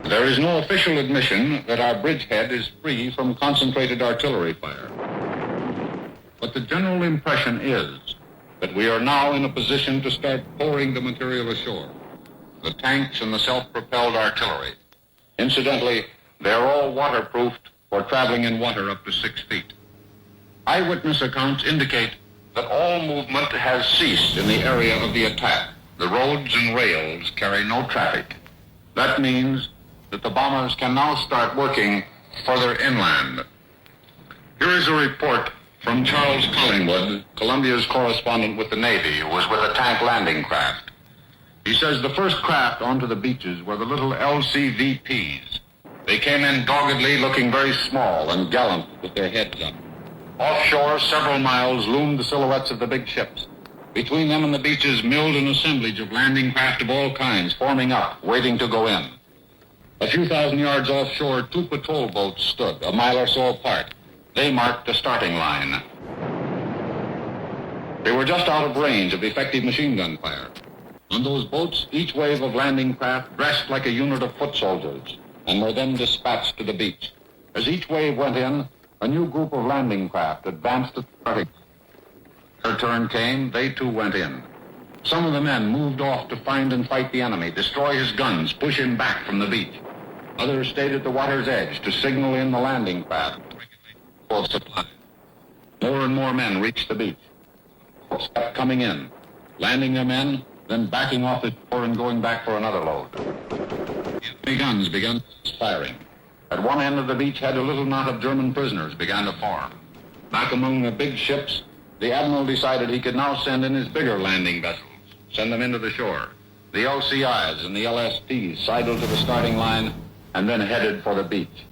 There is no official admission that our bridgehead is free from concentrated artillery fire. But the general impression is that we are now in a position to start pouring the material ashore. The tanks and the self-propelled artillery. Incidentally, they're all waterproofed for traveling in water up to 6 feet. Eyewitness accounts indicate that all movement has ceased in the area of the attack. The roads and rails carry no traffic. That means that the bombers can now start working further inland. Here is a report from Charles Collingwood, Columbia's correspondent with the Navy, who was with a tank landing craft. He says the first craft onto the beaches were the little LCVPs. They came in doggedly, looking very small and gallant with their heads up. Offshore, several miles, loomed the silhouettes of the big ships. Between them and the beaches milled an assemblage of landing craft of all kinds, forming up, waiting to go in. A few thousand yards offshore, 2 patrol boats stood, a mile or so apart. They marked the starting line. They were just out of range of effective machine gun fire. On those boats, each wave of landing craft dressed like a unit of foot soldiers and were then dispatched to the beach. As each wave went in, a new group of landing craft advanced to the starting. Their turn came, they too went in. Some of the men moved off to find and fight the enemy, destroy his guns, push him back from the beach. Others stayed at the water's edge to signal in the landing craft. Supply. More and more men reached the beach. Boats kept coming in, landing their men, then backing off the shore and going back for another load. The guns began firing. At one end of the beachhead, a little knot of German prisoners began to form. Back among the big ships, the admiral decided he could now send in his bigger landing vessels, send them into the shore. The LCIs and the LSTs sidled to the starting line and then headed for the beach.